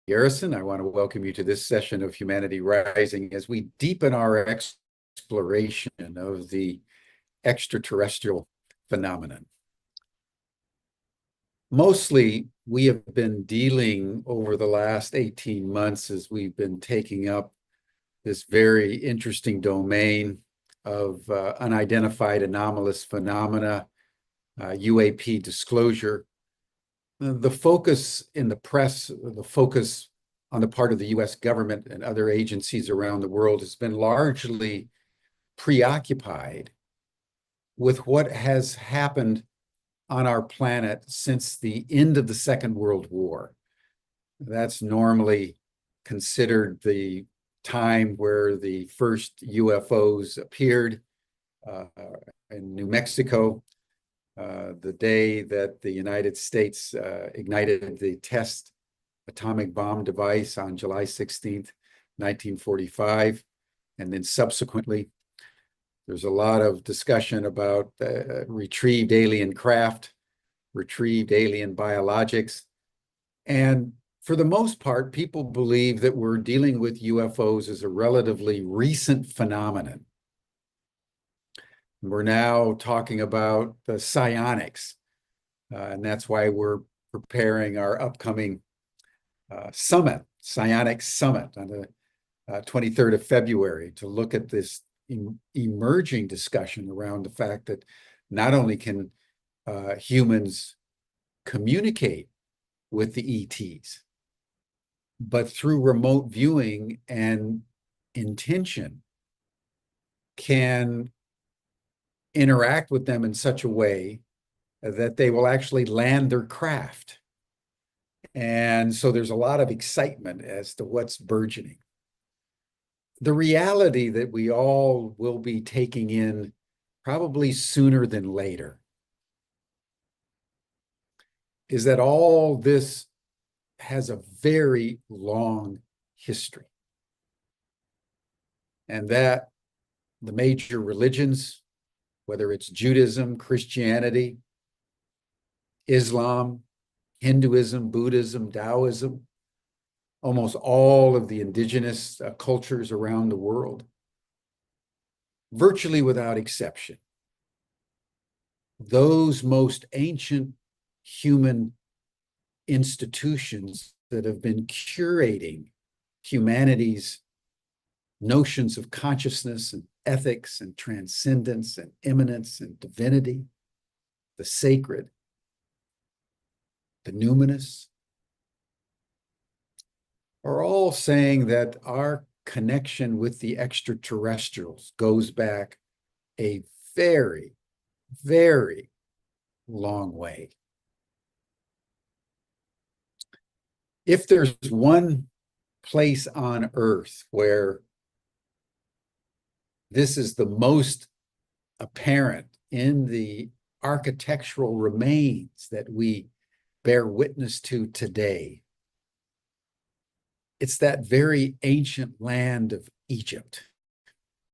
Garrison. I want to welcome you to this session of Humanity Rising as we deepen our exploration of the extraterrestrial phenomenon. Mostly, we have been dealing over the last 18 months as we've been taking up this very interesting domain of unidentified anomalous phenomena, UAP disclosure. The focus in the press, the focus on the part of the US government and other agencies around the world has been largely preoccupied with what has happened on our planet since the end of the Second World War. That's normally considered the time where the first UFOs appeared in New Mexico. The day that the United States ignited the test atomic bomb device on July 16th, 1945. And then subsequently, there's a lot of discussion about retrieved alien craft, retrieved alien biologics. And for the most part, people believe that we're dealing with UFOs as a relatively recent phenomenon. We're now talking about the psionics, and that's why we're preparing our upcoming summit, Psionics Summit, on the 23rd of February to look at this emerging discussion around the fact that not only can humans communicate with the ETs, but through remote viewing and intention can interact with them in such a way that they will actually land their craft. And so there's a lot of excitement as to what's burgeoning. The reality that we all will be taking in probably sooner than later is that all this has a very long history. And that the major religions, whether it's Judaism, Christianity, Islam, Hinduism, Buddhism, Taoism, almost all of the indigenous cultures around the world, virtually without exception, those most ancient human institutions that have been curating humanity's notions of consciousness and ethics and transcendence and immanence and divinity, the sacred, the numinous, are all saying that our connection with the extraterrestrials goes back a very, very long way. If there's one place on Earth where this is the most apparent in the architectural remains that we bear witness to today, it's that very ancient land of Egypt.